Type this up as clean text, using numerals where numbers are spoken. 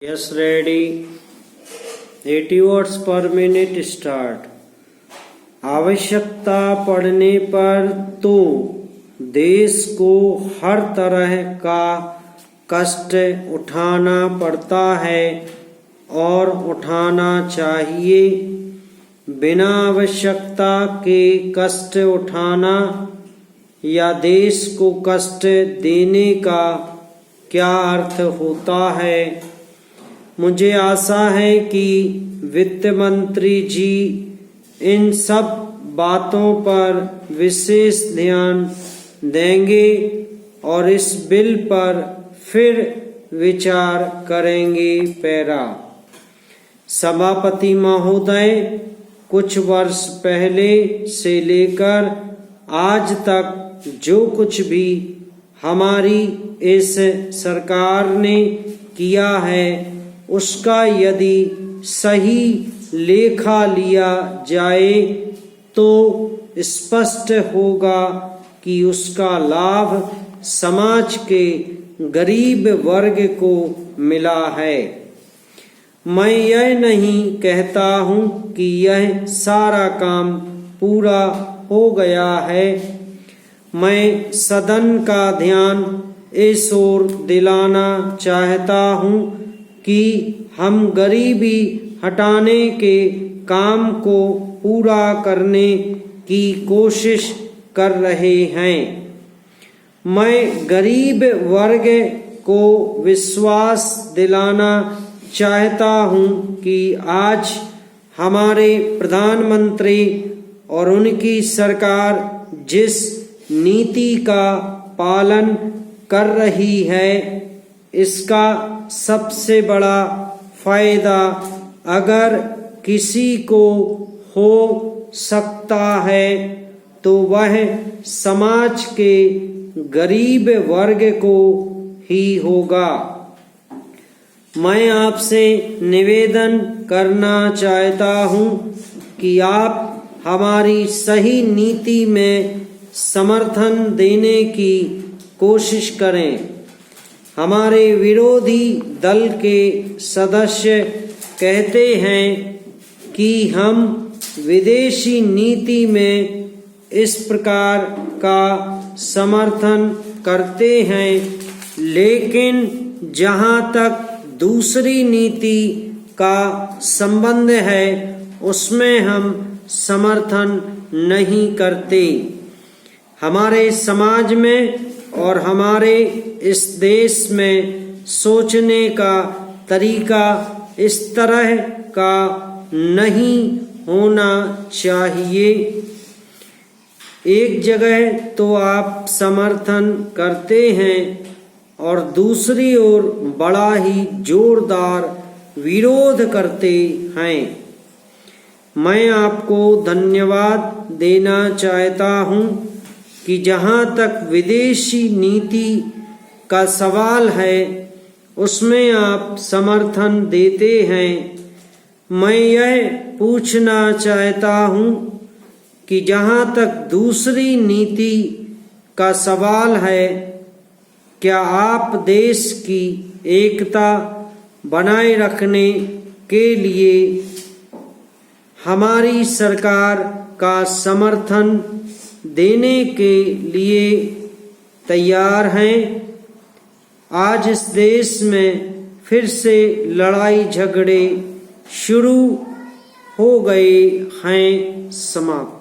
Yes, ready. 80 words per minute start. आवश्यकता पड़ने पर तो देश को हर तरह का कष्ट उठाना पड़ता है और उठाना चाहिए। बिना आवश्यकता के कष्ट उठाना या देश को कष्ट देने का क्या अर्थ होता है। मुझे आशा है कि वित्त मंत्री जी इन सब बातों पर विशेष ध्यान देंगे और इस बिल पर फिर विचार करेंगे। पैरा। सभापति महोदय, कुछ वर्ष पहले से लेकर आज तक जो कुछ भी हमारी इस सरकार ने किया है उसका यदि सही लेखा लिया जाए तो स्पष्ट होगा कि उसका लाभ समाज के गरीब वर्ग को मिला है। मैं यह नहीं कहता हूँ कि यह सारा काम पूरा हो गया है। मैं सदन का ध्यान इस ओर दिलाना चाहता हूँ कि हम गरीबी हटाने के काम को पूरा करने की कोशिश कर रहे हैं। मैं गरीब वर्ग को विश्वास दिलाना चाहता हूँ कि आज हमारे प्रधानमंत्री और उनकी सरकार जिस नीति का पालन कर रही है इसका सबसे बड़ा फायदा अगर किसी को हो सकता है तो वह समाज के गरीब वर्ग को ही होगा। मैं आपसे निवेदन करना चाहता हूँ कि आप हमारी सही नीति में समर्थन देने की कोशिश करें। हमारे विरोधी दल के सदस्य कहते हैं कि हम विदेशी नीति में इस प्रकार का समर्थन करते हैं, लेकिन जहां तक दूसरी नीति का संबंध है उसमें हम समर्थन नहीं करते। हमारे समाज में और हमारे इस देश में सोचने का तरीका इस तरह का नहीं होना चाहिए। एक जगह तो आप समर्थन करते हैं और दूसरी ओर बड़ा ही जोरदार विरोध करते हैं। मैं आपको धन्यवाद देना चाहता हूँ कि जहाँ तक विदेशी नीति का सवाल है उसमें आप समर्थन देते हैं। मैं यह पूछना चाहता हूँ कि जहाँ तक दूसरी नीति का सवाल है क्या आप देश की एकता बनाए रखने के लिए हमारी सरकार का समर्थन देने के लिए तैयार हैं। आज इस देश में फिर से लड़ाई झगड़े शुरू हो गए हैं। समाप्त।